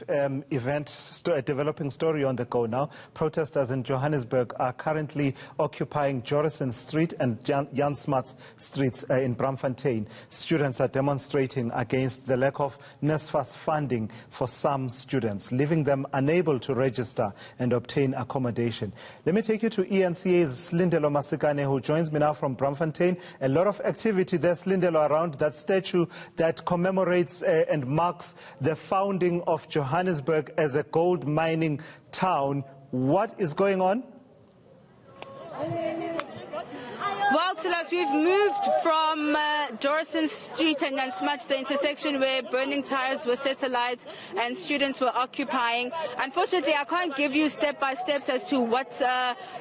a developing story on the go now. Protesters in Johannesburg are currently occupying Jorrison Street and Jan Smuts Streets in Braamfontein. Students are demonstrating against the lack of NSFAS funding for some students, leaving them unable to register and obtain accommodation. Let me take you to eNCA's Silindelo Masikane, who joins me now from Braamfontein. A lot of activity there, Silindelo, around that statue that commemorates and marks the founding of Johannesburg as a gold mining town. What is going on? Well, Tilas, we've moved from Jorrison Street and Jan Smuts, the intersection where burning tires were set alight and students were occupying. Unfortunately, I can't give you step-by-steps as to what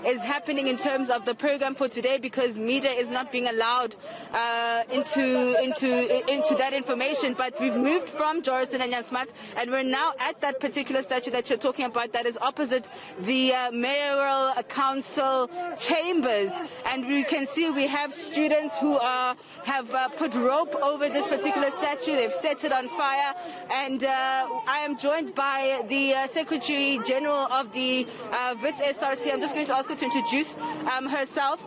is happening in terms of the program for today, because media is not being allowed into that information. But we've moved from Jorrison and Jan Smuts, and we're now at that particular statue that you're talking about that is opposite the mayoral council chambers, and we can see we have students who have put rope over this particular statue. They've set it on fire, and I am joined by the Secretary General of the Wits SRC. I'm just going to ask her to introduce herself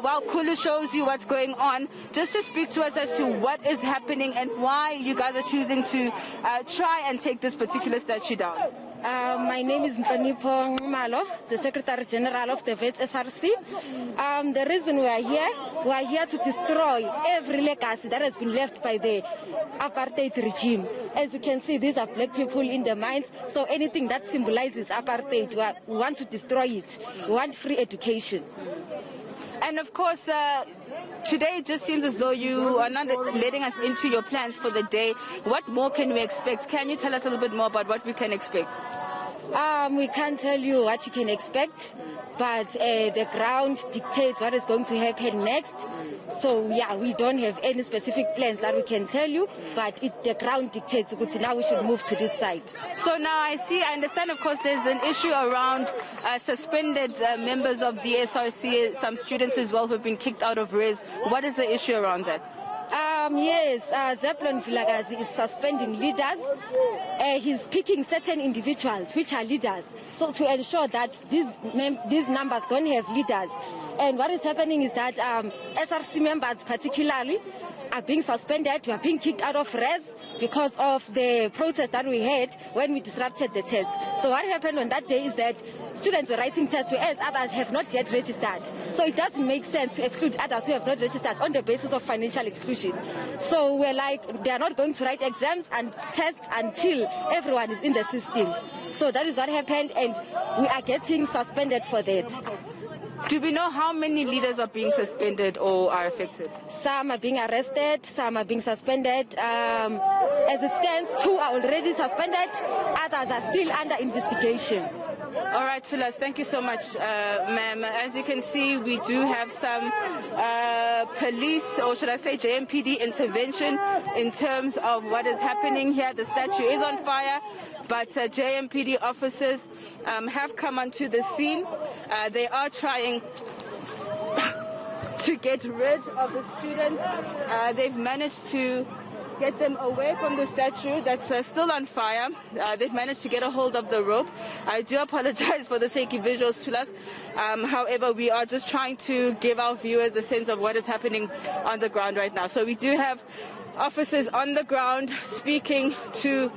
while Kulu shows you what's going on, just to speak to us as to what is happening and why you guys are choosing to try and take this particular statue down. My name is Nhlonipho Malo, the Secretary General of the Wits SRC. The reason we are here to destroy every legacy that has been left by the apartheid regime. As you can see, these are black people in the mines, so anything that symbolizes apartheid, we want to destroy it. We want free education. And of course, today it just seems as though you are not letting us into your plans for the day. What more can we expect? Can you tell us a little bit more about what we can expect? We can't tell you what you can expect, but the ground dictates what is going to happen next. So yeah, we don't have any specific plans that we can tell you, but the ground dictates. Now we should move to this side. So now I understand, of course, there's an issue around suspended members of the SRC, some students as well who have been kicked out of res. What is the issue around that? Yes, Zeppelin Vilagazi is suspending leaders. He's picking certain individuals which are leaders, so to ensure that these numbers don't have leaders. And what is happening is that SRC members particularly are being suspended, we are being kicked out of res because of the protest that we had when we disrupted the test. So what happened on that day is that students were writing tests, whereas others have not yet registered. So it doesn't make sense to exclude others who have not registered on the basis of financial exclusion. So we're like, they are not going to write exams and tests until everyone is in the system. So that is what happened, and we are getting suspended for that. Do we know how many leaders are being suspended or are affected? Some are being arrested, some are being suspended. As it stands, 2 are already suspended, others are still under investigation. All right, Sulas, thank you so much, ma'am. As you can see, we do have some police, or should I say JMPD intervention in terms of what is happening here. The statue is on fire, but JMPD officers have come onto the scene. They are trying to get rid of the students. They've managed to get them away from the statue that's still on fire. They've managed to get a hold of the rope. I do apologize for the shaky visuals to us. However, we are just trying to give our viewers a sense of what is happening on the ground right now. So we do have officers on the ground speaking to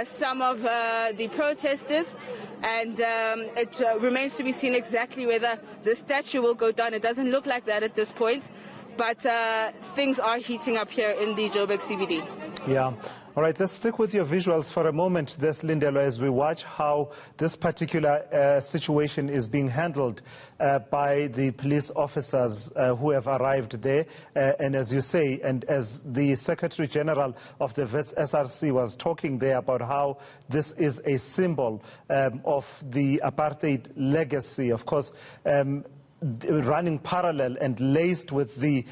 some of the protesters, and it remains to be seen exactly whether the statue will go down. It doesn't look like that at this point, but things are heating up here in the Joburg CBD. Yeah. All right, let's stick with your visuals for a moment, Silindelo, as we watch how this particular situation is being handled by the police officers who have arrived there. And as you say, and as the Secretary General of the Wits SRC was talking there about how this is a symbol of the apartheid legacy, of course, running parallel and laced with the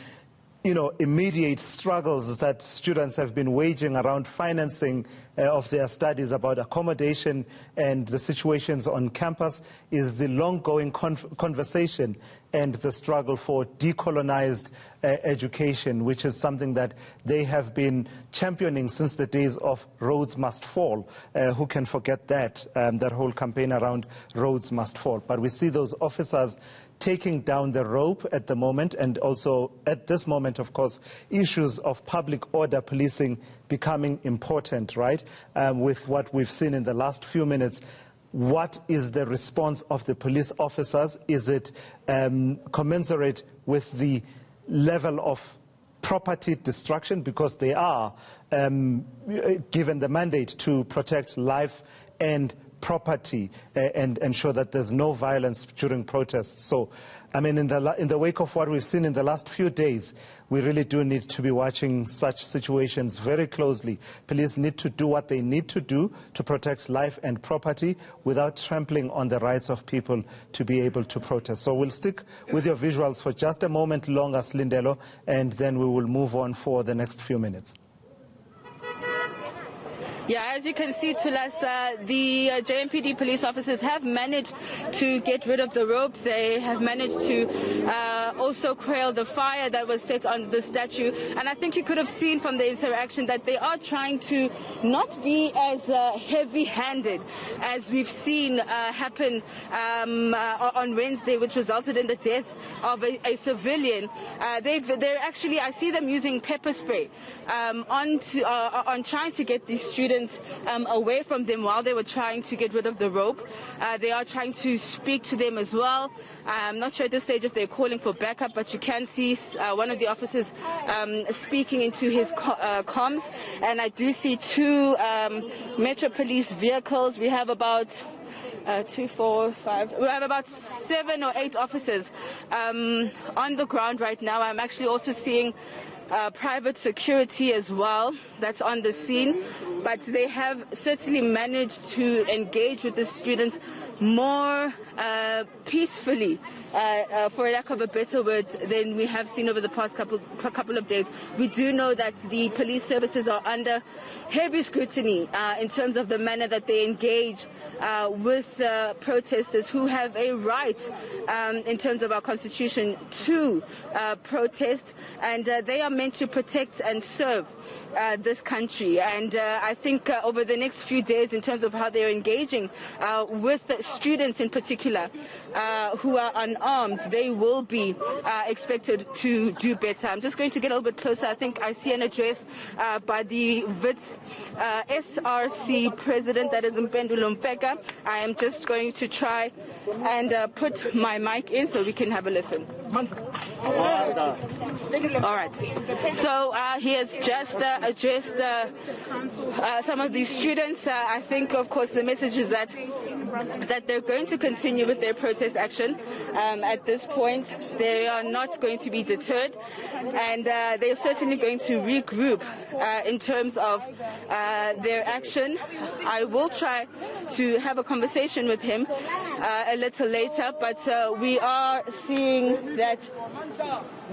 immediate struggles that students have been waging around financing of their studies about accommodation and the situations on campus is the long-going conversation and the struggle for decolonized education, which is something that they have been championing since the days of Rhodes Must Fall. Who can forget that, that whole campaign around Rhodes Must Fall. But we see those officers taking down the rope at the moment, and also at this moment, of course, issues of public order policing becoming important, right? With what we've seen in the last few minutes. What is the response of the police officers? Is it commensurate with the level of property destruction? Because they are given the mandate to protect life and property and ensure that there's no violence during protests. So, I mean, in the wake of what we've seen in the last few days, we really do need to be watching such situations very closely. Police need to do what they need to do to protect life and property without trampling on the rights of people to be able to protest. So we'll stick with your visuals for just a moment longer, Silindelo, and then we will move on for the next few minutes. Yeah, as you can see, Tulas, the JMPD police officers have managed to get rid of the rope. They have managed to also quell the fire that was set on the statue. And I think you could have seen from the interaction that they are trying to not be as heavy-handed as we've seen happen on Wednesday, which resulted in the death of a civilian. They're actually, I see them using pepper spray on trying to get these students away from them while they were trying to get rid of the rope. They are trying to speak to them as well. I'm not sure at this stage if they're calling for backup, but you can see one of the officers speaking into his comms. And I do see two Metro Police vehicles. We have about 2, 4, 5. We have about 7 or 8 officers on the ground right now. I'm actually also seeing private security as well that's on the scene, but they have certainly managed to engage with the students more peacefully, for lack of a better word, than we have seen over the past couple of days. We do know that the police services are under heavy scrutiny in terms of the manner that they engage with protesters who have a right in terms of our constitution to protest, and they are meant to protect and serve this country. And I think over the next few days, in terms of how they're engaging with students in particular who are unarmed, they will be expected to do better. I'm just going to get a little bit closer. I think I see an address by the WITS SRC president, that is Mpendulo Mfeka. I am just going to try and put my mic in so we can have a listen. All right. So he has just addressed some of these students. I think, of course, the message is that they're going to continue with their protest action. At this point, they are not going to be deterred, and they're certainly going to regroup in terms of their action. I will try to have a conversation with him a little later, but we are seeing that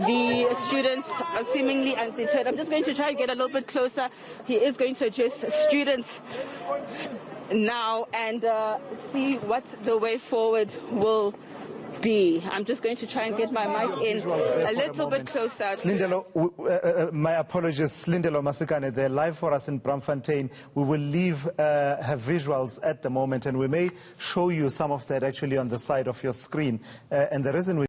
the students are seemingly undeterred. I'm just going to try and get a little bit closer. He is going to address students now and see what the way forward will be. I'm just going to try and get my mic in a little bit closer. Silindelo, my apologies, Silindelo Masikane, they're live for us in Braamfontein. We will leave her visuals at the moment, and we may show you some of that actually on the side of your screen. And the reason we